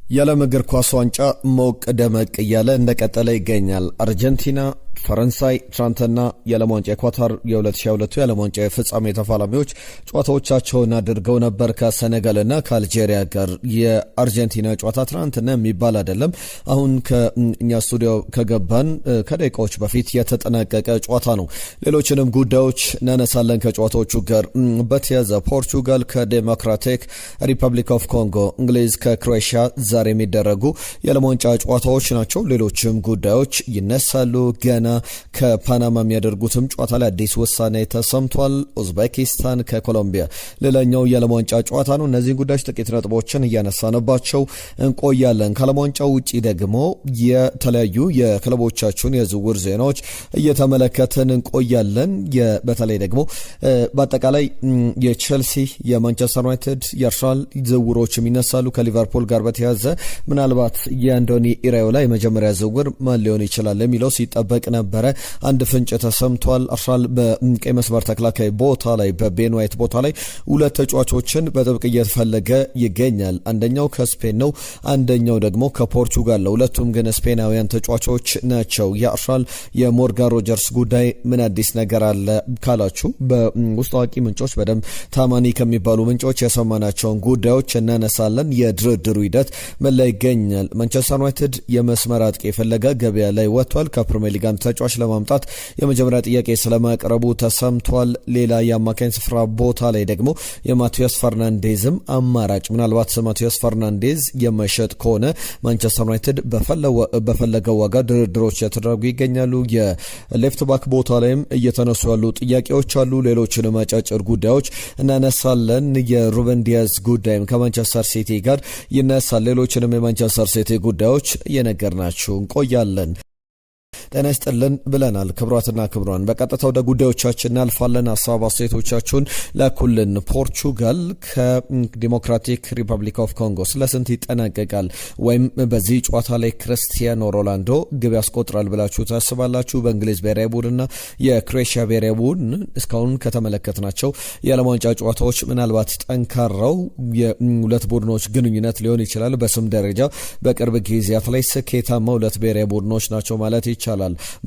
የዓለም እግር ኳስ ዋንጫ ሞቅ ደመቅ እያለ እንደቀጠለ ይገኛል። አርጀንቲና፣ ፈረንሳይ ትናንትና የዓለም ዋንጫ የኳታር የ2022 የዓለም ዋንጫ የፍጻሜ ተፋላሚዎች ጨዋታዎቻቸውን አድርገው ነበር ከሴኔጋልና ከአልጄሪያ ጋር። የአርጀንቲና ጨዋታ ትናንትና የሚባል አይደለም። አሁን ከእኛ ስቱዲዮ ከገባን ከደቂቃዎች በፊት የተጠናቀቀ ጨዋታ ነው። ሌሎችንም ጉዳዮች እናነሳለን። ከጨዋታዎቹ ጋር በተያያዘ ፖርቹጋል ከዴሞክራቲክ ሪፐብሊክ ኦፍ ኮንጎ፣ እንግሊዝ ከክሮኤሽያ ዛሬ የሚደረጉ የዓለም ዋንጫ ጨዋታዎች ናቸው። ሌሎችም ጉዳዮች ይነሳሉ። ገና ከፓናማ የሚያደርጉትም ጨዋታ ላይ አዲስ ውሳኔ ተሰምቷል። ኡዝቤኪስታን ከኮሎምቢያ ሌላኛው የዓለም ዋንጫ ጨዋታ ነው። እነዚህ ጉዳዮች ጥቂት ነጥቦችን እያነሳንባቸው እንቆያለን። ከዓለም ዋንጫው ውጪ ደግሞ የተለያዩ የክለቦቻችሁን የዝውውር ዜናዎች እየተመለከትን እንቆያለን። በተለይ ደግሞ በአጠቃላይ የቼልሲ፣ የማንቸስተር ዩናይትድ፣ የአርሰናል ዝውውሮች የሚነሳሉ። ከሊቨርፑል ጋር በተያያዘ ምናልባት የአንዶኒ ኢራዮላ የመጀመሪያ ዝውውር ማን ሊሆን ይችላል የሚለው ሲጠበቅ ነበረ። አንድ ፍንጭ ተሰምቷል። አርሰናል በቀይ መስመር ተከላካይ ቦታ ላይ በቤን ዋይት ቦታ ላይ ሁለት ተጫዋቾችን በጥብቅ እየተፈለገ ይገኛል። አንደኛው ከስፔን ነው፣ አንደኛው ደግሞ ከፖርቹጋል ነው። ሁለቱም ግን ስፔናውያን ተጫዋቾች ናቸው። የአርሰናል የሞርጋን ሮጀርስ ጉዳይ ምን አዲስ ነገር አለ ካላችሁ በውስጥ አዋቂ ምንጮች በደንብ ታማኒ ከሚባሉ ምንጮች የሰማናቸውን ጉዳዮች እናነሳለን። የድርድሩ ሂደት ምን ላይ ይገኛል? ማንቸስተር ዩናይትድ የመስመር አጥቂ የፈለገ ገበያ ላይ ወጥቷል። ከፕሪሚየር ሊግ ተጫዋች ለማምጣት የመጀመሪያ ጥያቄ ስለማቅረቡ ተሰምቷል። ሌላ የአማካኝ ስፍራ ቦታ ላይ ደግሞ የማቲያስ ፈርናንዴዝም አማራጭ፣ ምናልባት ማቲያስ ፈርናንዴዝ የመሸጥ ከሆነ ማንቸስተር ዩናይትድ በፈለገው ዋጋ ድርድሮች የተደረጉ ይገኛሉ። የሌፍት ባክ ቦታ ላይም እየተነሱ ያሉ ጥያቄዎች አሉ። ሌሎችንም አጫጭር ጉዳዮች እናነሳለን። የሩበን ዲያዝ ጉዳይም ከማንቸስተር ሲቲ ጋር ይነሳል። ሌሎችንም የማንቸስተር ሲቲ ጉዳዮች እየነገርናችሁ እንቆያለን። ጤና ይስጥልን ብለናል። ክብሯትና ክብሯን በቀጥታ ወደ ጉዳዮቻችን እናልፋለን። ሀሳብ አስተያየቶቻችሁን ላኩልን። ፖርቹጋል ከዲሞክራቲክ ሪፐብሊክ ኦፍ ኮንጎ ስለስንት ይጠናቀቃል? ወይም በዚህ ጨዋታ ላይ ክርስቲያኖ ሮናልዶ ግብ ያስቆጥራል ብላችሁ ታስባላችሁ? በእንግሊዝ ብሔራዊ ቡድንና የክሮኤሽያ ብሔራዊ ቡድን እስካሁን ከተመለከትናቸው የዓለም ዋንጫ ጨዋታዎች ምናልባት ጠንካራው የሁለት ቡድኖች ግንኙነት ሊሆን ይችላል። በስም ደረጃ በቅርብ ጊዜያት ላይ ስኬታማ ሁለት ብሔራዊ ቡድኖች ናቸው ማለት ይቻላል።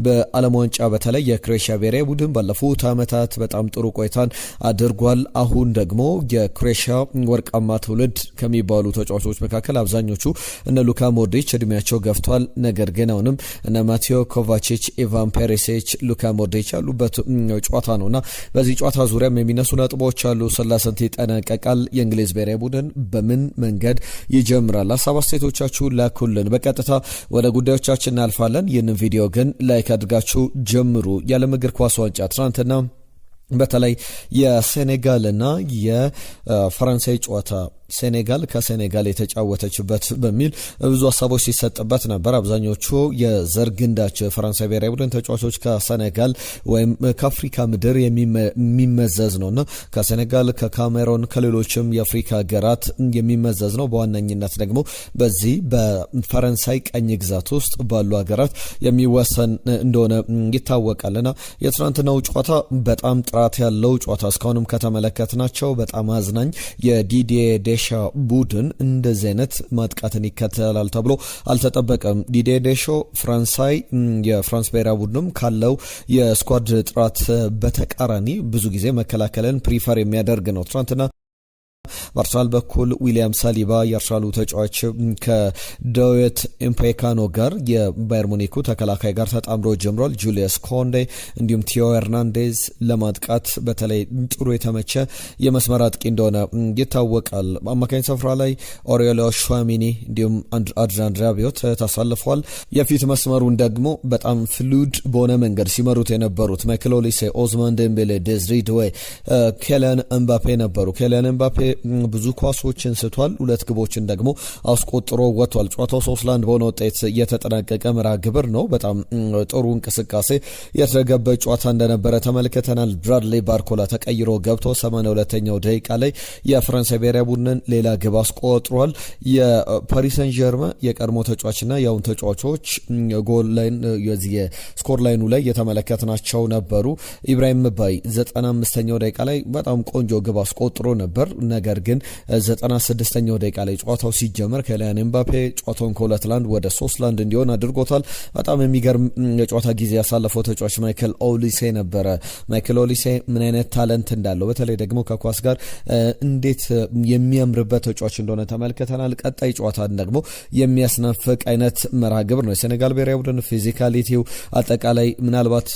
በዓለም ዋንጫ በተለይ የክሮኤሽያ ብሔራዊ ቡድን ባለፉት ዓመታት በጣም ጥሩ ቆይታን አድርጓል። አሁን ደግሞ የክሮኤሽያ ወርቃማ ትውልድ ከሚባሉ ተጫዋቾች መካከል አብዛኞቹ እነ ሉካ ሞድሪች እድሜያቸው ገፍቷል። ነገር ግን አሁንም እነ ማቴዮ ኮቫቺች፣ ኢቫን ፔሪሲች፣ ሉካ ሞድሪች ያሉበት ጨዋታ ነውና በዚህ ጨዋታ ዙሪያም የሚነሱ ነጥቦች አሉ። ስለስንት ይጠናቀቃል? የእንግሊዝ ብሔራዊ ቡድን በምን መንገድ ይጀምራል? ሀሳብ አስተያየቶቻችሁን ላኩልን። በቀጥታ ወደ ጉዳዮቻችን እናልፋለን። ይህንን ቪዲዮ ግን ላይክ አድርጋችሁ ጀምሩ። የዓለም እግር ኳስ ዋንጫ ትናንትና በተለይ የሴኔጋልና የፈረንሳይ ጨዋታ ሴኔጋል ከሴኔጋል የተጫወተችበት በሚል ብዙ ሀሳቦች ሲሰጥበት ነበር። አብዛኞቹ የዘር ግንዳቸው የፈረንሳይ ብሔራዊ ቡድን ተጫዋቾች ከሴኔጋል ወይም ከአፍሪካ ምድር የሚመዘዝ ነውና ከሴኔጋል፣ ከካሜሮን፣ ከሌሎችም የአፍሪካ ሀገራት የሚመዘዝ ነው። በዋነኝነት ደግሞ በዚህ በፈረንሳይ ቀኝ ግዛት ውስጥ ባሉ ሀገራት የሚወሰን እንደሆነ ይታወቃልና የትናንትናው ጨዋታ በጣም ጥራት ያለው ጨዋታ እስካሁንም ከተመለከትናቸው በጣም አዝናኝ የዲዲዬ ዴሻ ቡድን እንደዚህ አይነት ማጥቃትን ይከተላል ተብሎ አልተጠበቀም። ዲዲዬ ዴሾ ፍራንሳይ የፍራንስ ብሔራዊ ቡድንም ካለው የስኳድ ጥራት በተቃራኒ ብዙ ጊዜ መከላከልን ፕሪፈር የሚያደርግ ነው። ትናንትና በአርሰናል በኩል ዊሊያም ሳሊባ የአርሰናሉ ተጫዋች ከዳዊት ኢምፔካኖ ጋር የባየር ሙኒኩ ተከላካይ ጋር ተጣምሮ ጀምሯል። ጁሊየስ ኮንዴ እንዲሁም ቲዮ ኤርናንዴዝ ለማጥቃት በተለይ ጥሩ የተመቸ የመስመር አጥቂ እንደሆነ ይታወቃል። አማካኝ ስፍራ ላይ ኦሪዮላ ሹዋሚኒ እንዲሁም አድሪያን ራቢዮት ተሳልፈዋል። የፊት መስመሩን ደግሞ በጣም ፍሉድ በሆነ መንገድ ሲመሩት የነበሩት ማይክል ኦሊሴ፣ ኦዝማን ዴምቤሌ፣ ዴዝሪ ድዌ፣ ኬሊያን ኤምባፔ ነበሩ። ኬሊያን ኤምባፔ ብዙ ኳሶችን ስቷል። ሁለት ግቦችን ደግሞ አስቆጥሮ ወጥቷል። ጨዋታው 3-1 በሆነ ውጤት የተጠናቀቀ መርሃ ግብር ነው። በጣም ጥሩ እንቅስቃሴ የተደረገበት ጨዋታ እንደነበረ ተመልክተናል። ብራድሊ ባርኮላ ተቀይሮ ገብቶ 82ኛው ደቂቃ ላይ የፈረንሳይ ብሔራዊ ቡድንን ሌላ ግብ አስቆጥሯል። የፓሪስ ሰን ዠርመን የቀድሞ ተጫዋችና የአሁን ተጫዋቾች ጎል ላይ የስኮር ላይኑ ላይ የተመለከትናቸው ነበሩ። ኢብራሂም ባይ 95ኛው ደቂቃ ላይ በጣም ቆንጆ ግብ አስቆጥሮ ነበር። ነገር ግን 96ኛው ደቂቃ ላይ ጨዋታው ሲጀመር ኬሊያን ኤምባፔ ጨዋታውን ከ2-1 ወደ 3-1 እንዲሆን አድርጎታል። በጣም የሚገርም የጨዋታ ጊዜ ያሳለፈው ተጫዋች ማይክል ኦሊሴ ነበረ። ማይክል ኦሊሴ ምን አይነት ታለንት እንዳለው በተለይ ደግሞ ከኳስ ጋር እንዴት የሚያምርበት ተጫዋች እንደሆነ ተመልክተናል። ቀጣይ ጨዋታን ደግሞ የሚያስናፍቅ አይነት መርሃ ግብር ነው። የሴኔጋል ብሔራዊ ቡድን ፊዚካሊቲው አጠቃላይ ምናልባት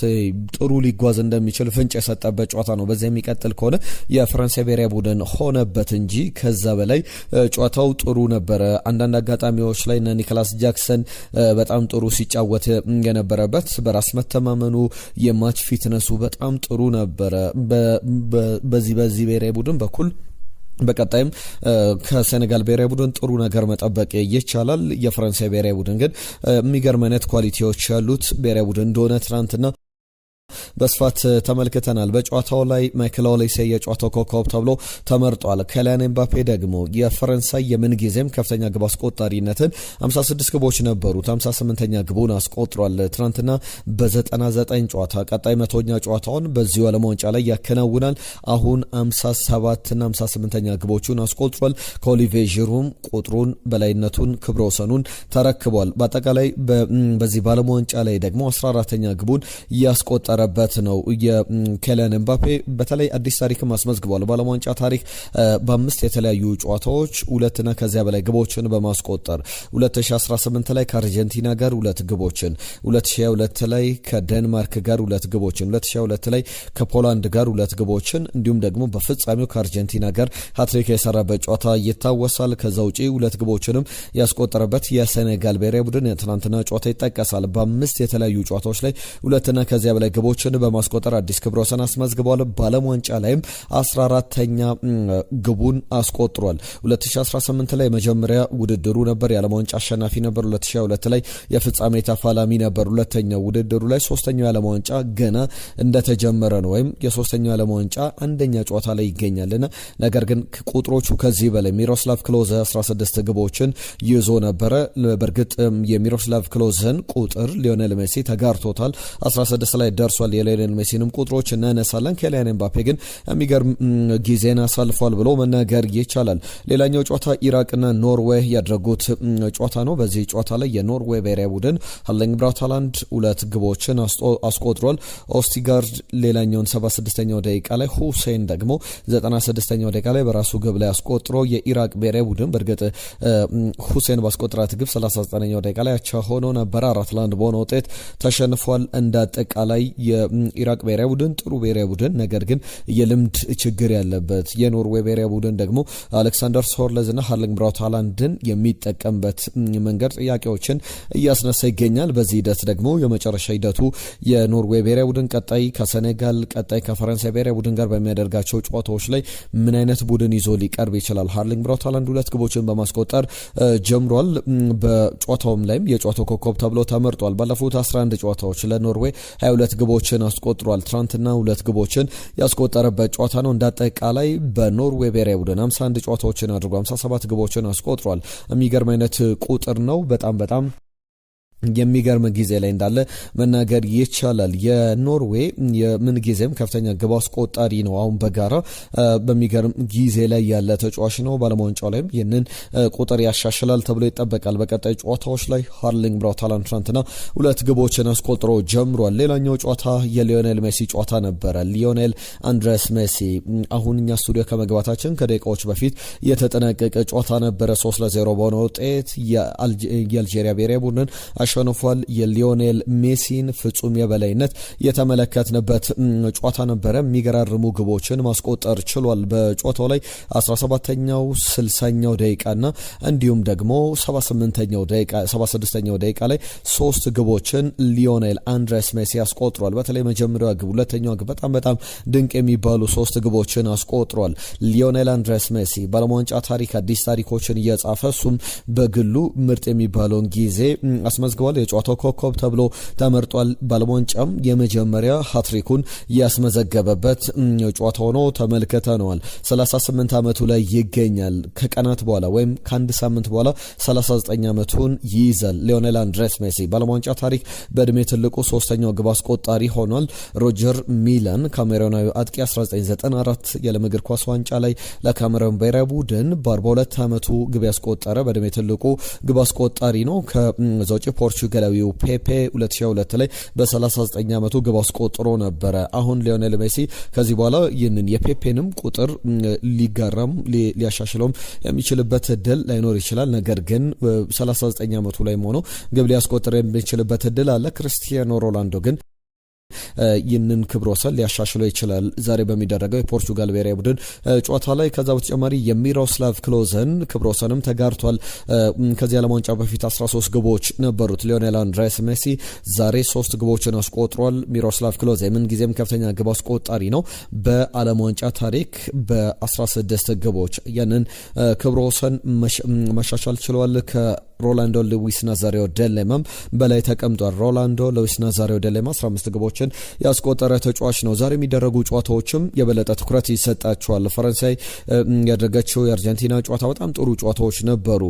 ጥሩ ሊጓዝ እንደሚችል ፍንጭ የሰጠበት ጨዋታ ነው። በዛ የሚቀጥል ከሆነ የፈረንሳይ ብሔራዊ ቡድን ሆነበት እንጂ ከዛ በላይ ጨዋታው ጥሩ ነበረ። አንዳንድ አጋጣሚዎች ላይ ኒኮላስ ጃክሰን በጣም ጥሩ ሲጫወት የነበረበት፣ በራስ መተማመኑ የማች ፊትነሱ በጣም ጥሩ ነበረ። በዚህ ብሔራዊ ቡድን በኩል በቀጣይም ከሴኔጋል ብሔራዊ ቡድን ጥሩ ነገር መጠበቅ ይቻላል። የፈረንሳይ ብሔራዊ ቡድን ግን የሚገርም አይነት ኳሊቲዎች ያሉት ብሔራዊ ቡድን እንደሆነ ትናንትና በስፋት ተመልክተናል። በጨዋታው ላይ ማይክል ኦሊሴ የጨዋታው ኮከብ ተብሎ ተመርጧል። ኬሊያን ኤምባፔ ደግሞ የፈረንሳይ የምን ጊዜም ከፍተኛ ግብ አስቆጣሪነትን 56 ግቦች ነበሩት። 58ኛ ግቡን አስቆጥሯል። ትናንትና በ99 ጨዋታ ቀጣይ 100ኛ ጨዋታውን በዚሁ ዓለም ዋንጫ ላይ ያከናውናል። አሁን 57ና 58ኛ ግቦቹን አስቆጥሯል። ከኦሊቬ ዢሩም ቁጥሩን በላይነቱን ክብረ ወሰኑን ተረክቧል። በአጠቃላይ በዚህ በዓለም ዋንጫ ላይ ደግሞ 14ኛ ግቡን ያስቆጠረ በት ነው። የኬሊያን ኤምባፔ በተለይ አዲስ ታሪክም አስመዝግቧል። በዓለም ዋንጫ ታሪክ በ5 የተለያዩ ጨዋታዎች 2 እና ከዚያ በላይ ግቦችን በማስቆጠር 2018 ላይ ከአርጀንቲና ጋር 2 ግቦችን፣ 2022 ላይ ከዴንማርክ ጋር 2 ግቦችን፣ 2022 ላይ ከፖላንድ ጋር 2 ግቦችን እንዲሁም ደግሞ በፍጻሜው ከአርጀንቲና ጋር ሃትሪክ የሰራበት ጨዋታ ይታወሳል። ከዛ ውጪ 2 ግቦችንም ያስቆጠረበት የሴኔጋል ብሔራዊ ቡድን ትናንትና ጨዋታ ይጠቀሳል። በ5 የተለያዩ ጨዋታዎች ላይ 2 እና ከዚያ በላይ ግቦችን በማስቆጠር አዲስ ክብረ ወሰን አስመዝግቧል። በዓለም ዋንጫ ላይም 14ኛ ግቡን አስቆጥሯል። 2018 ላይ መጀመሪያ ውድድሩ ነበር፣ የዓለም ዋንጫ አሸናፊ ነበር። 2022 ላይ የፍጻሜ ተፋላሚ ነበር። ሁለተኛው ውድድሩ ላይ፣ ሶስተኛው የዓለም ዋንጫ ገና እንደተጀመረ ነው፣ ወይም የሶስተኛው የዓለም ዋንጫ አንደኛ ጨዋታ ላይ ይገኛልና ነገር ግን ቁጥሮቹ ከዚህ በላይ ሚሮስላቭ ክሎዘ 16 ግቦችን ይዞ ነበረ። በእርግጥ የሚሮስላቭ ክሎዘን ቁጥር ሊዮኔል ሜሲ ተጋርቶታል። 16 ላይ ደርሷል። የሊዮኔል ሜሲንም ቁጥሮች እናነሳለን። ኬሊያን ኤምባፔ ግን የሚገርም ጊዜን አሳልፏል ብሎ መናገር ይቻላል። ሌላኛው ጨዋታ ኢራቅና ኖርዌይ ያደረጉት ጨዋታ ነው። በዚህ ጨዋታ ላይ የኖርዌይ ብሔራዊ ቡድን ሃርሊንግ ብራውት ሃላንድ 2 ግቦችን አስቆጥሯል። ኦስቲጋርድ ሌላኛውን 76ኛው ደቂቃ ላይ፣ ሁሴን ደግሞ 96ኛው ደቂቃ ላይ በራሱ ግብ ላይ አስቆጥሮ የኢራቅ ብሔራዊ ቡድን በእርግጥ ሁሴን ባስቆጥራት ግብ 39ኛው ደቂቃ ላይ አቻ ሆኖ ነበር። 4-1 በሆነ ውጤት ተሸንፏል። እንዳጠቃላይ የኢራቅ ብሔራዊ ቡድን ጥሩ ብሔራዊ ቡድን ነገር ግን የልምድ ችግር ያለበት፣ የኖርዌይ ብሔራዊ ቡድን ደግሞ አሌክሳንደር ሶርለዝ እና ሃርሊንግ ብራውት ሃላንድን የሚጠቀምበት መንገድ ጥያቄዎችን እያስነሳ ይገኛል። በዚህ ሂደት ደግሞ የመጨረሻ ሂደቱ የኖርዌይ ብሔራዊ ቡድን ቀጣይ ከሴኔጋል ቀጣይ ከፈረንሳይ ብሔራዊ ቡድን ጋር በሚያደርጋቸው ጨዋታዎች ላይ ምን አይነት ቡድን ይዞ ሊቀርብ ይችላል። ሃርሊንግ ብራውት ሃላንድ 2 ግቦችን በማስቆጠር ጀምሯል። በጨዋታውም ላይም የጨዋታው ኮከብ ተብሎ ተመርጧል። ባለፉት 11 ጨዋታዎች ለኖርዌይ 22 ግቦችን አስቆጥሯል። ትናንትና 2 ግቦችን ያስቆጠረበት ጨዋታ ነው። እንዳጠቃላይ በኖርዌይ ብሔራዊ ቡድን 51 ጨዋታዎችን አድርጎ 57 ግቦችን አስቆጥሯል። የሚገርም አይነት ቁጥር ነው። በጣም የሚገርም ጊዜ ላይ እንዳለ መናገር ይቻላል። የኖርዌይ የምን ጊዜም ከፍተኛ ግብ አስቆጣሪ ነው። አሁን በጋራ በሚገርም ጊዜ ላይ ያለ ተጫዋች ነው። በዓለም ዋንጫው ላይም ይህንን ቁጥር ያሻሽላል ተብሎ ይጠበቃል። በቀጣይ ጨዋታዎች ላይ ሃርሊንግ ብራውት ሃላንድ ትናንትና 2 ግቦችን አስቆጥሮ ጀምሯል። ሌላኛው ጨዋታ የሊዮኔል ሜሲ ጨዋታ ነበረ። ሊዮኔል አንድሬስ ሜሲ አሁን እኛ ስቱዲዮ ከመግባታችን ከደቂቃዎች በፊት የተጠናቀቀ ጨዋታ ነበረ። 3-0 በሆነ ውጤት የአልጄሪያ ብሔራዊ ቡድን አሸንፏል። የሊዮኔል ሜሲን ፍጹም የበላይነት የተመለከትንበት ጨዋታ ነበረ። የሚገራርሙ ግቦችን ማስቆጠር ችሏል። በጨዋታው ላይ 17ኛው 60ኛው ደቂቃና እንዲሁም ደግሞ 76ኛው ደቂቃ ላይ 3 ግቦችን ሊዮኔል አንድሬስ ሜሲ አስቆጥሯል። በተለይ መጀመሪያው ግብ፣ ሁለተኛው ግብ በጣም ድንቅ የሚባሉ 3 ግቦችን አስቆጥሯል። ሊዮኔል አንድሬስ ሜሲ በዓለም ዋንጫ ታሪክ አዲስ ታሪኮችን እየጻፈ እሱም በግሉ ምርጥ የሚባለውን ጊዜ አስመዝግቧል። አስመዝግቧል። የጨዋታው ኮከብ ተብሎ ተመርጧል። በዓለም ዋንጫም የመጀመሪያ ሃትሪኩን ያስመዘገበበት ጨዋታ ሆኖ ተመልክተነዋል። 38 ዓመቱ ላይ ይገኛል። ከቀናት በኋላ ወይም ከአንድ ሳምንት በኋላ 39 ዓመቱን ይይዛል። ሊዮኔል አንድሬስ ሜሲ በዓለም ዋንጫ ታሪክ በእድሜ ትልቁ ሶስተኛው ግብ አስቆጣሪ ሆኗል። ሮጀር ሚላን ካሜሮናዊ አጥቂ 1994 የዓለም እግር ኳስ ዋንጫ ላይ ለካሜሮን ብሔራዊ ቡድን በ42 ዓመቱ ግብ ያስቆጠረ በእድሜ ትልቁ ግብ አስቆጣሪ ነው። ከዛ ውጪ ፖርቹጋላዊው ፔፔ 2002 ላይ በ39 ዓመቱ ግብ አስቆጥሮ ነበረ። አሁን ሊዮኔል ሜሲ ከዚህ በኋላ ይህንን የፔፔንም ቁጥር ሊጋራም ሊያሻሽለውም የሚችልበት እድል ላይኖር ይችላል። ነገር ግን 39 ዓመቱ ላይ ሆኖ ግብ ሊያስቆጥር የሚችልበት እድል አለ። ክርስቲያኖ ሮናልዶ ግን ይህንን ክብረ ወሰን ሊያሻሽለው ይችላል ዛሬ በሚደረገው የፖርቹጋል ብሔራዊ ቡድን ጨዋታ ላይ። ከዛ በተጨማሪ የሚሮስላቭ ክሎዘን ክብረ ወሰንም ተጋርቷል። ከዚህ ዓለም ዋንጫ በፊት 13 ግቦች ነበሩት ሊዮኔል አንድሬስ ሜሲ ዛሬ 3 ግቦችን አስቆጥሯል። ሚሮስላቭ ክሎዘ ምን ጊዜም ከፍተኛ ግብ አስቆጣሪ ነው በዓለም ዋንጫ ታሪክ በ16 ግቦች ያንን ክብረ ወሰን መሻሻል ችሏል። ከሮላንዶ ሉዊስ ናዛሪዮ ደሌማም በላይ ተቀምጧል። ሮላንዶ ሉዊስ ናዛሪዮ ደሌማ 15 ግቦችን ያስቆጠረ ተጫዋች ነው። ዛሬ የሚደረጉ ጨዋታዎችም የበለጠ ትኩረት ይሰጣቸዋል። ፈረንሳይ ያደረገችው የአርጀንቲና ጨዋታ በጣም ጥሩ ጨዋታዎች ነበሩ።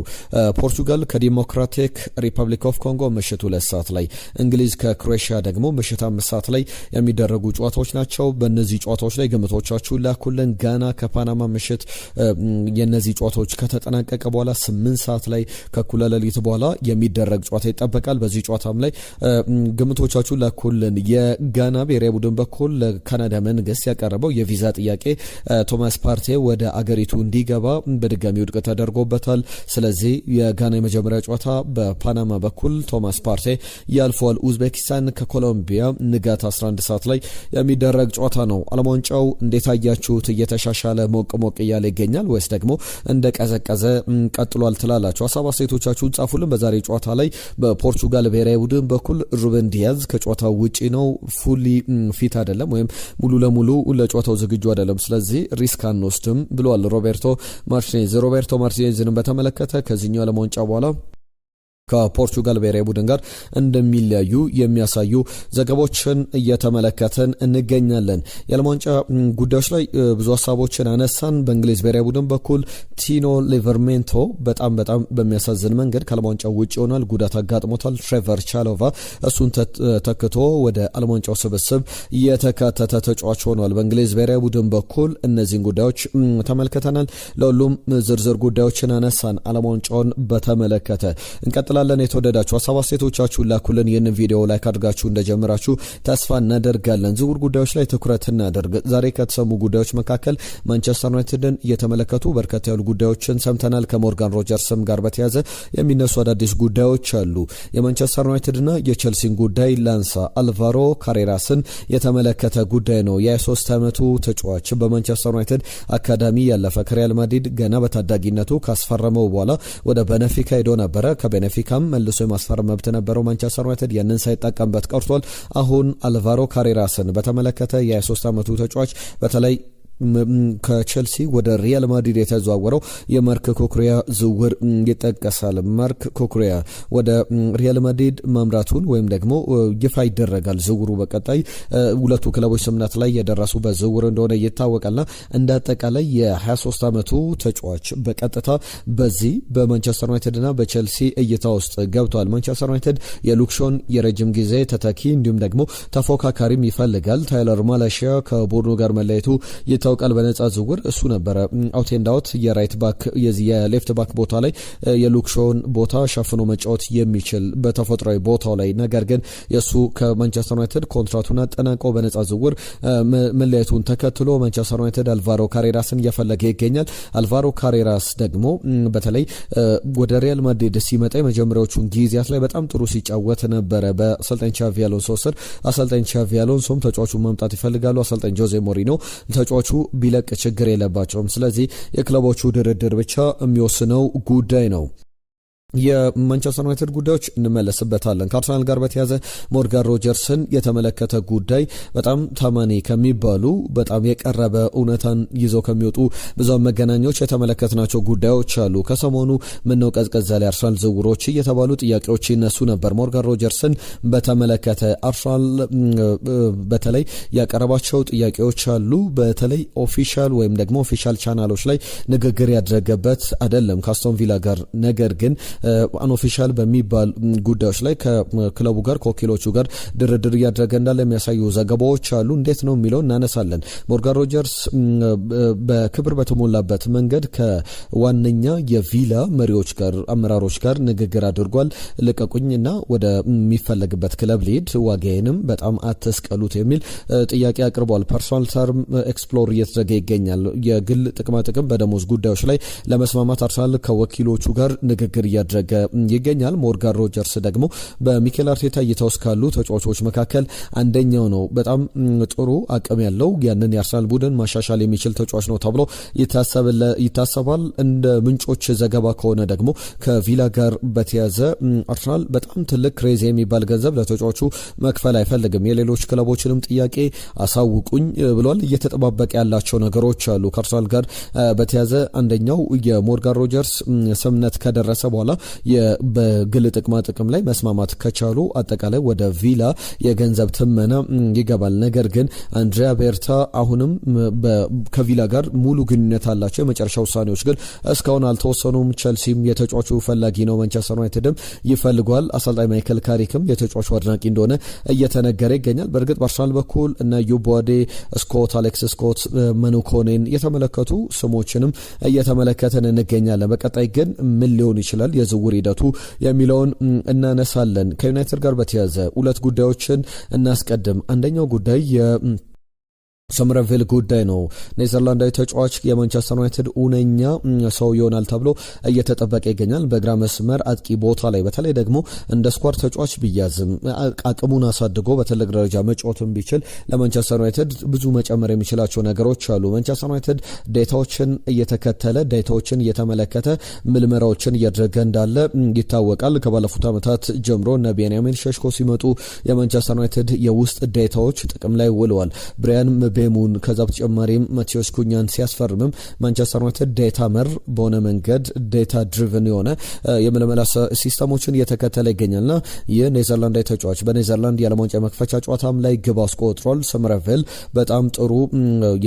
ፖርቱጋል ከዲሞክራቲክ ሪፐብሊክ ኦፍ ኮንጎ ምሽት 2 ሰዓት ላይ፣ እንግሊዝ ከክሮኤሽያ ደግሞ ምሽት 5 ሰዓት ላይ የሚደረጉ ጨዋታዎች ናቸው። በእነዚህ ጨዋታዎች ላይ ግምቶቻችሁን ላኩልን። ጋና ከፓናማ ምሽት የነዚህ ጨዋታዎች ከተጠናቀቀ በኋላ 8 ሰዓት ላይ ከኩለ ሌሊት በኋላ የሚደረግ ጨዋታ ይጠበቃል። በዚህ ጨዋታም ላይ ግምቶቻችሁን ላኩልን። የጋና ብሔራዊ ቡድን በኩል ለካናዳ መንግስት ያቀረበው የቪዛ ጥያቄ ቶማስ ፓርቴ ወደ አገሪቱ እንዲገባ በድጋሚ ውድቅ ተደርጎበታል። ስለዚህ የጋና የመጀመሪያ ጨዋታ በፓናማ በኩል ቶማስ ፓርቴ ያልፈዋል። ኡዝቤኪስታን ከኮሎምቢያ ንጋት 11 ሰዓት ላይ የሚደረግ ጨዋታ ነው። ዓለም ዋንጫው እንዴት አያችሁት? እየተሻሻለ ሞቅ ሞቅ እያለ ይገኛል ወይስ ደግሞ እንደ ቀዘቀዘ ቀጥሏል ትላላችሁ? ሀሳብ አስተያየቶቻችሁን ጻፉልን። በዛሬ ጨዋታ ላይ በፖርቹጋል ብሔራዊ ቡድን በኩል ሩበን ዲያዝ ከጨዋታው ውጪ ነው። ፉሊ ፊት አይደለም ወይም ሙሉ ለሙሉ ለጨዋታው ዝግጁ አይደለም። ስለዚህ ሪስክ አንወስድም ብሏል ሮቤርቶ ማርቲኔዝ። ሮቤርቶ ማርቲኔዝን በተመለከተ ከዚህኛው ዓለም ዋንጫ በኋላ ከፖርቹጋል ብሔራዊ ቡድን ጋር እንደሚለያዩ የሚያሳዩ ዘገቦችን እየተመለከተን እንገኛለን። የዓለም ዋንጫ ጉዳዮች ላይ ብዙ ሀሳቦችን አነሳን። በእንግሊዝ ብሔራዊ ቡድን በኩል ቲኖ ሊቨርሜንቶ በጣም በሚያሳዝን መንገድ ከዓለም ዋንጫው ውጭ ሆኗል። ጉዳት አጋጥሞታል። ትሬቨር ቻሎቫ እሱን ተክቶ ወደ ዓለም ዋንጫው ስብስብ የተካተተ ተጫዋች ሆኗል። በእንግሊዝ ብሔራዊ ቡድን በኩል እነዚህን ጉዳዮች ተመልክተናል። ለሁሉም ዝርዝር ጉዳዮችን አነሳን። ዓለም ዋንጫውን በተመለከተ እንቀጥላለን። የተወደዳችሁ ሀሳብ አስተያየቶቻችሁን ላኩልን። ይህንን ቪዲዮ ላይክ አድርጋችሁ እንደጀመራችሁ ተስፋ እናደርጋለን። ዝውውር ጉዳዮች ላይ ትኩረት እናደርግ። ዛሬ ከተሰሙ ጉዳዮች መካከል ማንቸስተር ዩናይትድን እየተመለከቱ በርከት ያሉ ጉዳዮችን ሰምተናል። ከሞርጋን ሮጀርስም ጋር በተያያዘ የሚነሱ አዳዲስ ጉዳዮች አሉ። የማንቸስተር ዩናይትድና የቼልሲን ጉዳይ ላንሳ። አልቫሮ ካሬራስን የተመለከተ ጉዳይ ነው። የ23 ዓመቱ ተጫዋች በማንቸስተር ዩናይትድ አካዳሚ ያለፈ ከሪያል ማድሪድ ገና በታዳጊነቱ ካስፈረመው በኋላ ወደ ቤኔፊካ ሄዶ ነበረ። ከቤኔፊካም መልሶ የማስፈረም መብት ነበረው ማንቸስተር ዩናይትድ ያንን ሳይጠቀምበት ቀርቷል። አሁን አልቫሮ ካሬራስን በተመለከተ የ23 ዓመቱ ተጫዋች በተለይ ከቼልሲ ወደ ሪያል ማድሪድ የተዘዋወረው የማርክ ኩኩሬያ ዝውውር ይጠቀሳል። ማርክ ኩኩሬያ ወደ ሪያል ማድሪድ ማምራቱን ወይም ደግሞ ይፋ ይደረጋል። ዝውውሩ በቀጣይ ሁለቱ ክለቦች ስምምነት ላይ የደረሱበት ዝውውር እንደሆነ ይታወቃልና እንደ አጠቃላይ የ23 ዓመቱ ተጫዋች በቀጥታ በዚህ በማንቸስተር ዩናይትድና በቼልሲ እይታ ውስጥ ገብቷል። ማንቸስተር ዩናይትድ የሉክሾን የረጅም ጊዜ ተተኪ እንዲሁም ደግሞ ተፎካካሪም ይፈልጋል። ታይለር ማላሺያ ከቡድኑ ጋር መለየቱ ይታወቃል። በነጻ ዝውውር እሱ ነበረ አውት ኤንድ አውት የራይት ባክ የሌፍት ባክ ቦታ ላይ የሉክሾን ቦታ ሸፍኖ መጫወት የሚችል በተፈጥሯዊ ቦታው ላይ። ነገር ግን የሱ ከማንቸስተር ዩናይትድ ኮንትራቱን አጠናቆ በነጻ ዝውውር መለየቱን ተከትሎ ማንቸስተር ዩናይትድ አልቫሮ ካሬራስን እየፈለገ ይገኛል። አልቫሮ ካሬራስ ደግሞ በተለይ ወደ ሪያል ማድሪድ ሲመጣ የመጀመሪያዎቹን ጊዜያት ላይ በጣም ጥሩ ሲጫወት ነበረ በአሰልጣኝ ቻቪ አሎንሶ ስር። አሰልጣኝ ቻቪ አሎንሶም ተጫዋቹን ማምጣት ይፈልጋሉ። አሰልጣኝ ጆዜ ሞሪኖ ተጫዋቹ ቢለቅ ችግር የለባቸውም። ስለዚህ የክለቦቹ ድርድር ብቻ የሚወስነው ጉዳይ ነው። የማንቸስተር ዩናይትድ ጉዳዮች እንመለስበታለን። ከአርሰናል ጋር በተያዘ ሞርጋን ሮጀርስን የተመለከተ ጉዳይ በጣም ታማኒ ከሚባሉ በጣም የቀረበ እውነታን ይዘው ከሚወጡ ብዙሃን መገናኛዎች የተመለከትናቸው ጉዳዮች አሉ። ከሰሞኑ ምነው ቀዝቀዝ ያለ አርሰናል ዝውውሮች እየተባሉ ጥያቄዎች ይነሱ ነበር። ሞርጋን ሮጀርስን በተመለከተ አርሰናል በተለይ ያቀረባቸው ጥያቄዎች አሉ። በተለይ ኦፊሻል ወይም ደግሞ ኦፊሻል ቻናሎች ላይ ንግግር ያደረገበት አይደለም ከአስቶን ቪላ ጋር ነገር ግን አንኦፊሻል በሚባል ጉዳዮች ላይ ከክለቡ ጋር ከወኪሎቹ ጋር ድርድር እያደረገ እንዳለ የሚያሳዩ ዘገባዎች አሉ። እንዴት ነው የሚለው እናነሳለን። ሞርጋን ሮጀርስ በክብር በተሞላበት መንገድ ከዋነኛ የቪላ መሪዎች ጋር አመራሮች ጋር ንግግር አድርጓል። ልቀቁኝና ወደ የሚፈለግበት ክለብ ሊሄድ ዋጋዬንም በጣም አትስቀሉት የሚል ጥያቄ አቅርቧል። ፐርሶናል ተርም ኤክስፕሎር እየተደረገ ይገኛል። የግል ጥቅማጥቅም በደሞዝ ጉዳዮች ላይ ለመስማማት አርሰናል ከወኪሎቹ ጋር ንግግር እያደረገ ይገኛል። ሞርጋን ሮጀርስ ደግሞ በሚኬል አርቴታ እይታ ውስጥ ካሉ ተጫዋቾች መካከል አንደኛው ነው። በጣም ጥሩ አቅም ያለው ያንን የአርሰናል ቡድን ማሻሻል የሚችል ተጫዋች ነው ተብሎ ይታሰባል። እንደ ምንጮች ዘገባ ከሆነ ደግሞ ከቪላ ጋር በተያዘ አርሰናል በጣም ትልቅ ክሬዚ የሚባል ገንዘብ ለተጫዋቹ መክፈል አይፈልግም። የሌሎች ክለቦችንም ጥያቄ አሳውቁኝ ብሏል። እየተጠባበቀ ያላቸው ነገሮች አሉ ከአርሰናል ጋር በተያዘ አንደኛው የሞርጋን ሮጀርስ ስምነት ከደረሰ በኋላ በግል ጥቅም ላይ መስማማት ከቻሉ አጠቃላይ ወደ ቪላ የገንዘብ ትመና ይገባል። ነገር ግን አንድሪያ ቤርታ አሁንም ከቪላ ጋር ሙሉ ግንኙነት አላቸው። የመጨረሻ ውሳኔዎች ግን እስካሁን አልተወሰኑም። ቸልሲም የተጫዋቹ ፈላጊ ነው። ማንቸስተር ዩናይትድም ይፈልጓል። አሰልጣኝ ማይክል ካሪክም የተጫዋቹ አድናቂ እንደሆነ እየተነገረ ይገኛል። በእርግጥ በአርሰናል በኩል እነ ዩቦዴ ስኮት፣ አሌክስ ስኮት፣ መኑኮኔን የተመለከቱ ስሞችንም እየተመለከተን እንገኛለን። በቀጣይ ግን ምን ሊሆን ይችላል የዝውውር ሂደቱ የሚለውን እናነሳለን። ከዩናይትድ ጋር በተያያዘ ሁለት ጉዳዮችን እናስቀድም። አንደኛው ጉዳይ ሰምረንቪል ጉዳይ ነው። ኔዘርላንዳዊ ተጫዋች የማንቸስተር ዩናይትድ ኡነኛ ሰው ይሆናል ተብሎ እየተጠበቀ ይገኛል። በግራ መስመር አጥቂ ቦታ ላይ በተለይ ደግሞ እንደ ስኳድ ተጫዋች ቢያዝም አቅሙን አሳድጎ በትልቅ ደረጃ መጫወትም ቢችል ለማንቸስተር ዩናይትድ ብዙ መጨመር የሚችላቸው ነገሮች አሉ። ማንቸስተር ዩናይትድ ዴታዎችን እየተከተለ ዴታዎችን እየተመለከተ ምልመራዎችን እያደረገ እንዳለ ይታወቃል። ከባለፉት ዓመታት ጀምሮ እነ ቤንያሚን ሸሽኮ ሲመጡ የማንቸስተር ዩናይትድ የውስጥ ዴታዎች ጥቅም ላይ ውለዋል። ብራያን ቤሙን ከዛ በተጨማሪም ማቴዎስ ኩኛን ሲያስፈርምም ማንቸስተር ዩናይትድ ዴታ መር በሆነ መንገድ ዴታ ድሪቨን የሆነ የምልመላ ሲስተሞችን እየተከተለ ይገኛልና የኔዘርላንዳዊ ተጫዋች በኔዘርላንድ የዓለም ዋንጫ መክፈቻ ጨዋታም ላይ ግብ አስቆጥሯል። ሰምረንቪል በጣም ጥሩ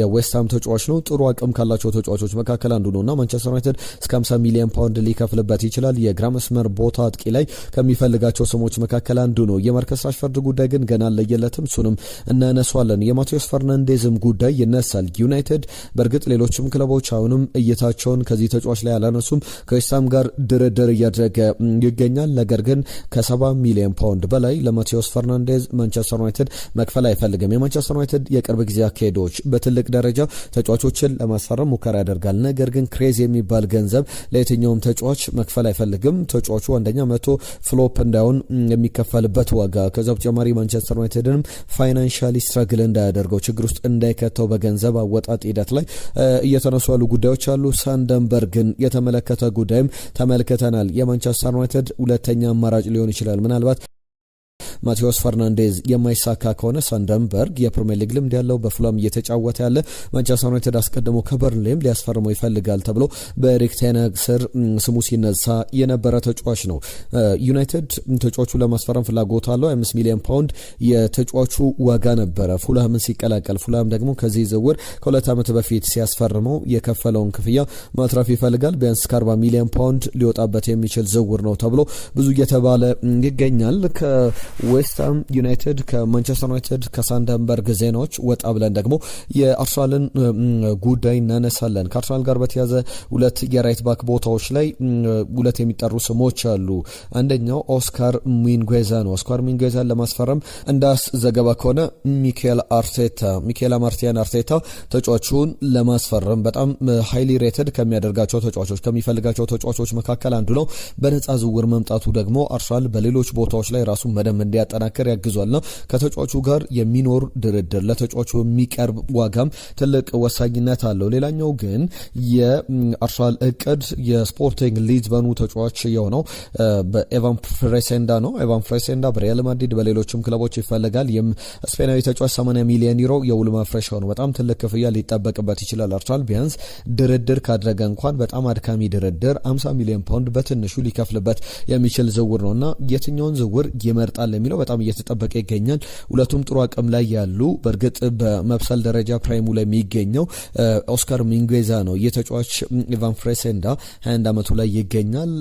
የዌስትሃም ተጫዋች ነው። ጥሩ አቅም ካላቸው ተጫዋቾች መካከል አንዱ ነውና ማንቸስተር ዩናይትድ እስከ 50 ሚሊዮን ፓውንድ ሊከፍልበት ይችላል። የግራ መስመር ቦታ አጥቂ ላይ ከሚፈልጋቸው ስሞች መካከል አንዱ ነው። የማርከስ ራሽፈርድ ጉዳይ ግን ገና አለየለትም። እሱንም እናነሳዋለን። የማቴዎስ ፈርናንዴዝም ጉዳይ ይነሳል። ዩናይትድ በእርግጥ ሌሎችም ክለቦች አሁንም እይታቸውን ከዚህ ተጫዋች ላይ አላነሱም። ከዌስትሃም ጋር ድርድር እያደረገ ይገኛል። ነገር ግን ከ70 ሚሊዮን ፓውንድ በላይ ለማቴዎስ ፈርናንዴዝ ማንቸስተር ዩናይትድ መክፈል አይፈልግም። የማንቸስተር ዩናይትድ የቅርብ ጊዜ አካሄዶች በትልቅ ደረጃ ተጫዋቾችን ለማስፈረም ሙከራ ያደርጋል። ነገር ግን ክሬዝ የሚባል ገንዘብ ለየትኛውም ተጫዋች መክፈል አይፈልግም። ተጫዋቹ አንደኛ መቶ ፍሎፕ እንዳይሆን የሚከፈልበት ዋጋ ከዛ በተጨማሪ ማንቸስተር ዩናይትድንም ፋይናንሻሊ ስትራግል እንዳያደርገው ችግር ውስጥ እንዳይከተው በገንዘብ አወጣጥ ሂደት ላይ እየተነሱ ያሉ ጉዳዮች አሉ። ሳንደንበርግን የተመለከተ ጉዳይም ተመልክተናል። የማንቸስተር ዩናይትድ ሁለተኛ አማራጭ ሊሆን ይችላል። ምናልባት ማቴዎስ ፈርናንዴዝ የማይሳካ ከሆነ ሳንደንበርግ የፕሪሚየር ሊግ ልምድ ያለው በፉላም እየተጫወተ ያለ ማንቸስተር ዩናይትድ አስቀድሞ ከበርንሌም ሊያስፈርመው ይፈልጋል ተብሎ በኤሪክ ቴን ሃግ ስር ስሙ ሲነሳ የነበረ ተጫዋች ነው። ዩናይትድ ተጫዋቹ ለማስፈረም ፍላጎት አለው። 5 ሚሊዮን ፓውንድ የተጫዋቹ ዋጋ ነበረ ፉላምን ሲቀላቀል። ፉላም ደግሞ ከዚህ ዝውውር ከ2 ዓመት በፊት ሲያስፈርመው የከፈለውን ክፍያ ማትረፍ ይፈልጋል። ቢያንስ ከ40 ሚሊዮን ፓውንድ ሊወጣበት የሚችል ዝውውር ነው ተብሎ ብዙ እየተባለ ይገኛል። ዌስትሃም ዩናይትድ ከማንቸስተር ዩናይትድ ከሳንደንበርግ ዜናዎች ወጣ ብለን ደግሞ የአርሰናልን ጉዳይ እናነሳለን። ከአርሰናል ጋር በተያዘ ሁለት የራይት ባክ ቦታዎች ላይ ሁለት የሚጠሩ ስሞች አሉ። አንደኛው ኦስካር ሚንጉዌዛ ነው። ኦስካር ሚንጉዌዛን ለማስፈረም እንዳስ ዘገባ ከሆነ ሚኬል ማርቲያን አርቴታ ተጫዋቹን ለማስፈረም በጣም ሃይሊ ሬትድ ከሚያደርጋቸው ተጫዋቾች ከሚፈልጋቸው ተጫዋቾች መካከል አንዱ ነው። በነፃ ዝውውር መምጣቱ ደግሞ አርሰናል በሌሎች ቦታዎች ላይ ራሱን መደብ እንዲያጠናክር ያግዟል ነው። ከተጫዋቹ ጋር የሚኖር ድርድር ለተጫዋቹ የሚቀርብ ዋጋም ትልቅ ወሳኝነት አለው። ሌላኛው ግን የአርሰናል እቅድ የስፖርቲንግ ሊዝበኑ ተጫዋች የሆነው በኤቫን ፍሬሴንዳ ነው። ኤቫን ፍሬሴንዳ በሪያል ማድሪድ በሌሎችም ክለቦች ይፈልጋል። ይህም ስፔናዊ ተጫዋች 80 ሚሊዮን ዩሮ የውል ማፍረሻ ነው። በጣም ትልቅ ክፍያ ሊጠበቅበት ይችላል። አርሰናል ቢያንስ ድርድር ካደረገ እንኳን በጣም አድካሚ ድርድር 50 ሚሊዮን ፓውንድ በትንሹ ሊከፍልበት የሚችል ዝውውር ነውና የትኛውን ዝውውር ይመርጣል የሚለው በጣም እየተጠበቀ ይገኛል። ሁለቱም ጥሩ አቅም ላይ ያሉ በእርግጥ በመብሰል ደረጃ ፕራይሙ ላይ የሚገኘው ኦስካር ሚንጌዛ ነው። የተጫዋች ኢቫን ፍሬሴንዳ 21 ዓመቱ ላይ ይገኛል።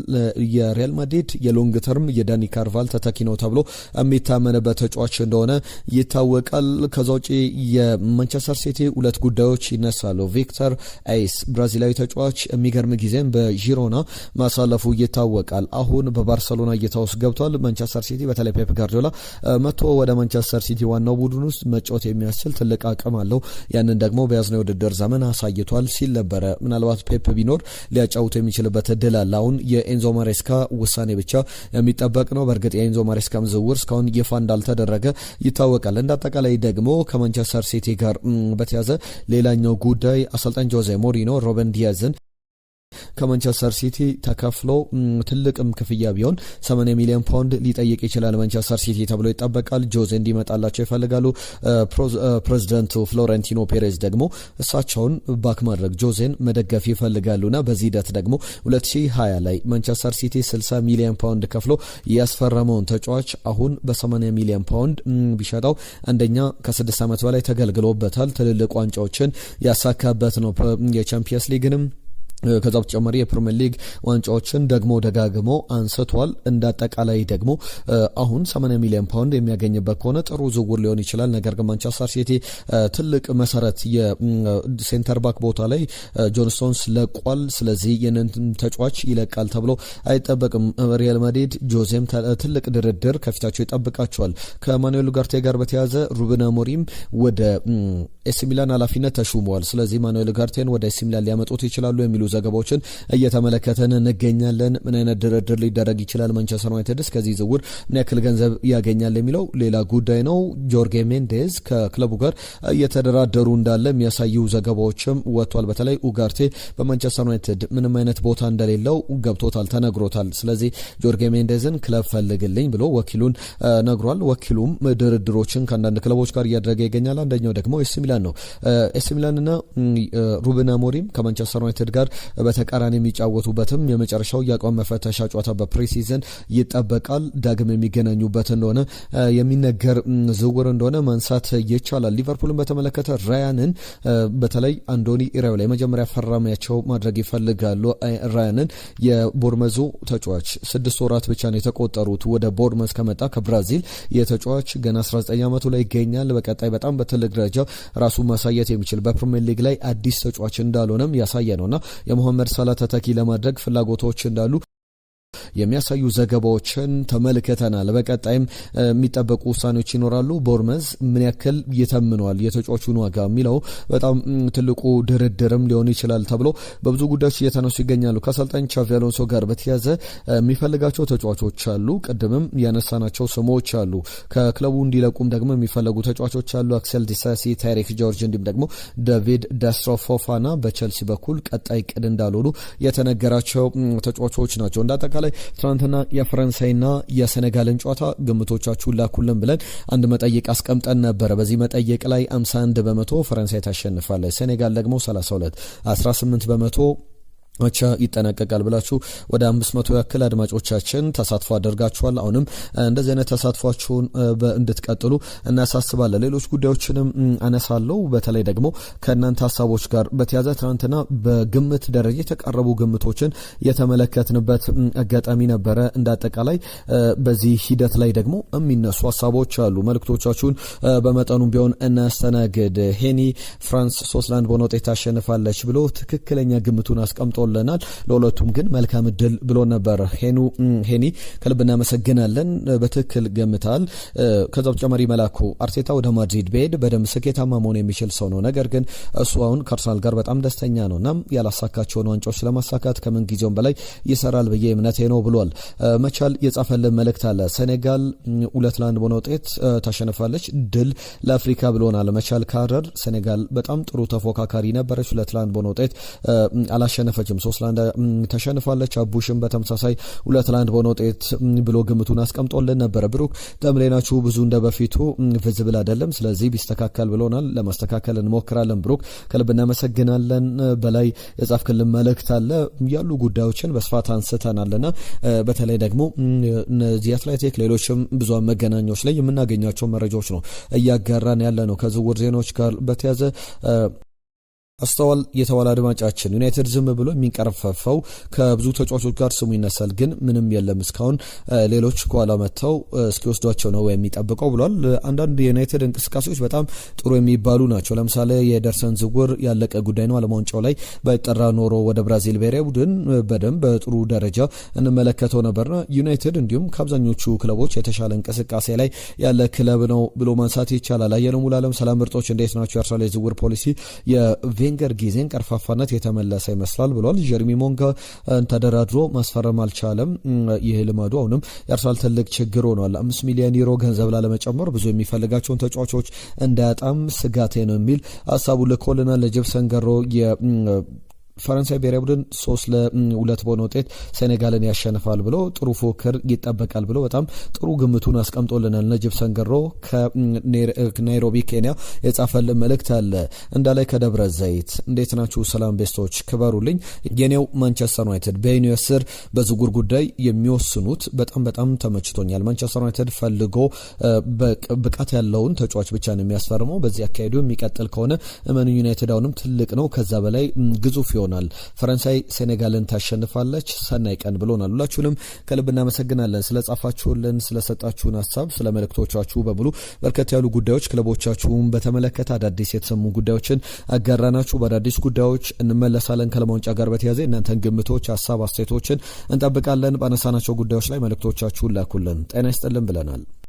የሪያል ማድሪድ የሎንግ ተርም የዳኒ ካርቫል ተተኪ ነው ተብሎ የሚታመንበት ተጫዋች እንደሆነ ይታወቃል። ከዛ ውጪ የማንቸስተር ሲቲ ሁለት ጉዳዮች ይነሳሉ። ቪክተር አይስ ብራዚላዊ ተጫዋች የሚገርም ጊዜም በጂሮና ማሳለፉ ይታወቃል። አሁን በባርሰሎና እይታ ውስጥ ገብቷል። ማንቸስተር ሲቲ በተለይ ፔፕ ጋርዲዮላ መጥቶ ወደ ማንቸስተር ሲቲ ዋናው ቡድን ውስጥ መጫወት የሚያስችል ትልቅ አቅም አለው፣ ያንን ደግሞ በያዝነው የውድድር ዘመን አሳይቷል ሲል ነበረ። ምናልባት ፔፕ ቢኖር ሊያጫውት የሚችልበት እድል አለ። አሁን የኤንዞ ማሬስካ ውሳኔ ብቻ የሚጠበቅ ነው። በእርግጥ የኤንዞ ማሬስካም ዝውውር እስካሁን ይፋ እንዳልተደረገ ይታወቃል። እንደ አጠቃላይ ደግሞ ከማንቸስተር ሲቲ ጋር በተያዘ ሌላኛው ጉዳይ አሰልጣኝ ጆዜ ሞሪኖ ሮበን ዲያዝን ከማንቸስተር ሲቲ ተከፍሎ ትልቅም ክፍያ ቢሆን 80 ሚሊዮን ፓውንድ ሊጠይቅ ይችላል ማንቸስተር ሲቲ ተብሎ ይጠበቃል። ጆዜ እንዲመጣላቸው ይፈልጋሉ። ፕሬዚደንቱ ፍሎሬንቲኖ ፔሬዝ ደግሞ እሳቸውን ባክ ማድረግ ጆዜን መደገፍ ይፈልጋሉና በዚህ ሂደት ደግሞ 2020 ላይ ማንቸስተር ሲቲ 60 ሚሊዮን ፓውንድ ከፍሎ ያስፈረመውን ተጫዋች አሁን በ80 ሚሊዮን ፓውንድ ቢሸጠው አንደኛ ከ6 ዓመት በላይ ተገልግሎበታል። ትልልቅ ዋንጫዎችን ያሳካበት ነው። የቻምፒየንስ ሊግንም ከዛ በተጨማሪ የፕሪሚየር ሊግ ዋንጫዎችን ደግሞ ደጋግሞ አንስቷል። እንዳጠቃላይ ደግሞ አሁን 80 ሚሊዮን ፓውንድ የሚያገኝበት ከሆነ ጥሩ ዝውውር ሊሆን ይችላል። ነገር ግን ማንቸስተር ሲቲ ትልቅ መሰረት የሴንተር ባክ ቦታ ላይ ጆን ስቶንስ ለቋል። ስለዚህ ይህንን ተጫዋች ይለቃል ተብሎ አይጠበቅም። ሪያል ማድሪድ ጆዜም ትልቅ ድርድር ከፊታቸው ይጠብቃቸዋል። ከማኑኤል ኡጋርቴ ጋር በተያያዘ ሩበን አሞሪም ወደ ኤሲ ሚላን ኃላፊነት ተሹመዋል። ስለዚህ ማኑኤል ኡጋርቴን ወደ ኤሲ ሚላን ሊያመጡት ይችላሉ የሚሉ ዘገባዎችን እየተመለከተን እንገኛለን። ምን አይነት ድርድር ሊደረግ ይችላል? ማንቸስተር ዩናይትድስ ከዚህ ዝውውር ምን ያክል ገንዘብ ያገኛል የሚለው ሌላ ጉዳይ ነው። ጆርጌ ሜንዴዝ ከክለቡ ጋር እየተደራደሩ እንዳለ የሚያሳዩ ዘገባዎችም ወጥቷል። በተለይ ኡጋርቴ በማንቸስተር ዩናይትድ ምንም አይነት ቦታ እንደሌለው ገብቶታል፣ ተነግሮታል። ስለዚህ ጆርጌ ሜንዴዝን ክለብ ፈልግልኝ ብሎ ወኪሉን ነግሯል። ወኪሉም ድርድሮችን ከአንዳንድ ክለቦች ጋር እያደረገ ይገኛል። አንደኛው ደግሞ ኤሲ ሚላን ነው። ኤሲ ሚላንና ሩበን አሞሪም ከማንቸስተር ዩናይትድ ጋር በተቃራኒ የሚጫወቱበትም የመጨረሻው የአቋም መፈተሻ ጨዋታ በፕሪሲዝን ይጠበቃል። ዳግም የሚገናኙበት እንደሆነ የሚነገር ዝውውር እንደሆነ ማንሳት ይቻላል። ሊቨርፑልን በተመለከተ ራያንን በተለይ አንዶኒ ኢራዮላ የመጀመሪያ ፈራሚያቸው ማድረግ ይፈልጋሉ። ራያንን የቦርመዙ ተጫዋች 6 ወራት ብቻ ነው የተቆጠሩት ወደ ቦርመዝ ከመጣ ከብራዚል የተጫዋች ገና 19 ዓመቱ ላይ ይገኛል። በቀጣይ በጣም በትልቅ ደረጃ ራሱ ማሳየት የሚችል በፕሪሚየር ሊግ ላይ አዲስ ተጫዋች እንዳልሆነም ያሳየ ነውና የሞሐመድ ሳላ ተተኪ ለማድረግ ፍላጎቶች እንዳሉ የሚያሳዩ ዘገባዎችን ተመልክተናል። በቀጣይም የሚጠበቁ ውሳኔዎች ይኖራሉ። ቦርመዝ ምን ያክል ይተምነዋል የተጫዋቹን ዋጋ የሚለው በጣም ትልቁ ድርድርም ሊሆን ይችላል ተብሎ በብዙ ጉዳዮች እየተነሱ ይገኛሉ። ከአሰልጣኝ ቻቪ አሎንሶ ጋር በተያያዘ የሚፈልጋቸው ተጫዋቾች አሉ። ቅድምም ያነሳናቸው ስሞች አሉ። ከክለቡ እንዲለቁም ደግሞ የሚፈለጉ ተጫዋቾች አሉ። አክሰል ዲሳሲ፣ ታይሪክ ጆርጅ እንዲሁም ደግሞ ዴቪድ ዳስትሮ ፎፋና በቸልሲ በኩል ቀጣይ ቅድ እንዳልሆኑ የተነገራቸው ተጫዋቾች ናቸው። እንዳጠቃላይ ትናንትና የፈረንሳይና የሴኔጋልን ጨዋታ ግምቶቻችሁን ላኩልን ብለን አንድ መጠይቅ አስቀምጠን ነበረ። በዚህ መጠይቅ ላይ 51 በመቶ ፈረንሳይ ታሸንፋለች፣ ሴኔጋል ደግሞ 32፣ 18 በመቶ አቻ ይጠናቀቃል ብላችሁ ወደ 500 ያክል አድማጮቻችን ተሳትፎ አድርጋችኋል። አሁንም እንደዚህ አይነት ተሳትፏችሁን እንድትቀጥሉ እናሳስባለን። ሌሎች ጉዳዮችንም አነሳለሁ። በተለይ ደግሞ ከእናንተ ሀሳቦች ጋር በተያያዘ ትናንትና በግምት ደረጃ የተቀረቡ ግምቶችን የተመለከትንበት አጋጣሚ ነበረ። እንዳጠቃላይ በዚህ ሂደት ላይ ደግሞ የሚነሱ ሀሳቦች አሉ። መልእክቶቻችሁን በመጠኑም ቢሆን እናስተናግድ። ሄኒ ፍራንስ 3-1 በሆነ ውጤት ታሸንፋለች ብሎ ትክክለኛ ግምቱን አስቀምጦ አስቀምጦልናል። ለሁለቱም ግን መልካም እድል ብሎ ነበር። ሄኒ ከልብ እናመሰግናለን። በትክክል ገምታል። ከዛ በተጨማሪ መላኩ አርቴታ ወደ ማድሪድ በሄድ በደንብ ስኬታማ መሆን የሚችል ሰው ነው። ነገር ግን እሱ አሁን ከአርሰናል ጋር በጣም ደስተኛ ነው እና ያላሳካቸውን ዋንጫዎች ለማሳካት ከምን ጊዜውም በላይ ይሰራል ብዬ እምነቴ ነው ብሏል። መቻል የጻፈልን መልእክት አለ። ሴኔጋል 2-1 በሆነ ውጤት ታሸንፋለች። ድል ለአፍሪካ ብሎናል። መቻል ካረር ሴኔጋል በጣም ጥሩ ተፎካካሪ ነበረች። 2-1 በሆነ ውጤት አላሸነፈችም። 3-1 ተሸንፋለች። አቡሽም በተመሳሳይ 2-1 በሆነ ውጤት ብሎ ግምቱን አስቀምጦልን ነበረ። ብሩክ ተምሌናችሁ ብዙ እንደ በፊቱ ቪዚብል አይደለም፣ ስለዚህ ቢስተካከል ብሎናል። ለማስተካከል እንሞክራለን። ብሩክ ከልብ እናመሰግናለን። በላይ የጻፍክልን መልእክት አለ። ያሉ ጉዳዮችን በስፋት አንስተናልና በተለይ ደግሞ እነዚህ አትሌቲክ ሌሎችም ብዙሃን መገናኛዎች ላይ የምናገኛቸው መረጃዎች ነው እያጋራን ያለ ነው። ከዝውውር ዜናዎች ጋር በተያዘ አስተዋል የተባለ አድማጫችን ዩናይትድ ዝም ብሎ የሚንቀረፈፈው ከብዙ ተጫዋቾች ጋር ስሙ ይነሳል፣ ግን ምንም የለም እስካሁን ሌሎች ከኋላ መጥተው እስኪወስዷቸው ነው የሚጠብቀው ብሏል። አንዳንድ የዩናይትድ እንቅስቃሴዎች በጣም ጥሩ የሚባሉ ናቸው። ለምሳሌ የኤደርሰን ዝውውር ያለቀ ጉዳይ ነው። ዓለም ዋንጫው ላይ ባይጠራ ኖሮ ወደ ብራዚል ብሔራዊ ቡድን በደንብ በጥሩ ደረጃ እንመለከተው ነበርና ዩናይትድ እንዲሁም ከአብዛኞቹ ክለቦች የተሻለ እንቅስቃሴ ላይ ያለ ክለብ ነው ብሎ ማንሳት ይቻላል። አየነው ሙሉዓለም ሰላም ምርጦች እንዴት ናቸው? የአርሰናል የዝውውር ፖሊሲ ቬንገር ጊዜን ቀርፋፋነት የተመለሰ ይመስላል ብሏል። ጀርሚ ሞንጋ ተደራድሮ ማስፈረም አልቻለም። ይህ ልማዱ አሁንም የአርሰናል ትልቅ ችግር ሆኗል። 5 ሚሊዮን ዩሮ ገንዘብ ላለመጨመር ብዙ የሚፈልጋቸውን ተጫዋቾች እንዳያጣም ስጋቴ ነው የሚል ሀሳቡ ልኮልናል። ለጅብሰን ገሮ ፈረንሳይ ብሔራዊ ቡድን 3-2 በሆነ ውጤት ሴኔጋልን ያሸንፋል ብሎ ጥሩ ፉክክር ይጠበቃል ብሎ በጣም ጥሩ ግምቱን አስቀምጦልናል። ነጅብ ሰንገሮ ከናይሮቢ ኬንያ የጻፈልን መልእክት አለ። እንዳላይ ከደብረ ዘይት እንዴት ናችሁ? ሰላም ቤስቶች ክበሩልኝ። የኔው ማንቸስተር ዩናይትድ በዩኒቨርሲቲ ስር በዝውውር ጉዳይ የሚወስኑት በጣም ተመችቶኛል። ማንቸስተር ዩናይትድ ፈልጎ ብቃት ያለውን ተጫዋች ብቻ ነው የሚያስፈርመው። በዚህ አካሄዱ የሚቀጥል ከሆነ ማን ዩናይትድ አሁንም ትልቅ ነው፣ ከዛ በላይ ግዙፍ ይሆናል። ፈረንሳይ ሴኔጋልን ታሸንፋለች። ሰናይ ቀን ብሎናል። ሁላችሁንም ከልብ እናመሰግናለን ስለጻፋችሁልን፣ ስለሰጣችሁን ሀሳብ፣ ስለ መልእክቶቻችሁ በሙሉ። በርከት ያሉ ጉዳዮች ክለቦቻችሁን በተመለከተ አዳዲስ የተሰሙ ጉዳዮችን አጋራናችሁ። በአዳዲስ ጉዳዮች እንመለሳለን። ከዓለም ዋንጫ ጋር በተያያዘ እናንተን ግምቶች፣ ሀሳብ፣ አስተያየቶችን እንጠብቃለን። ባነሳናቸው ጉዳዮች ላይ መልእክቶቻችሁን ላኩልን። ጤና ይስጥልን ብለናል።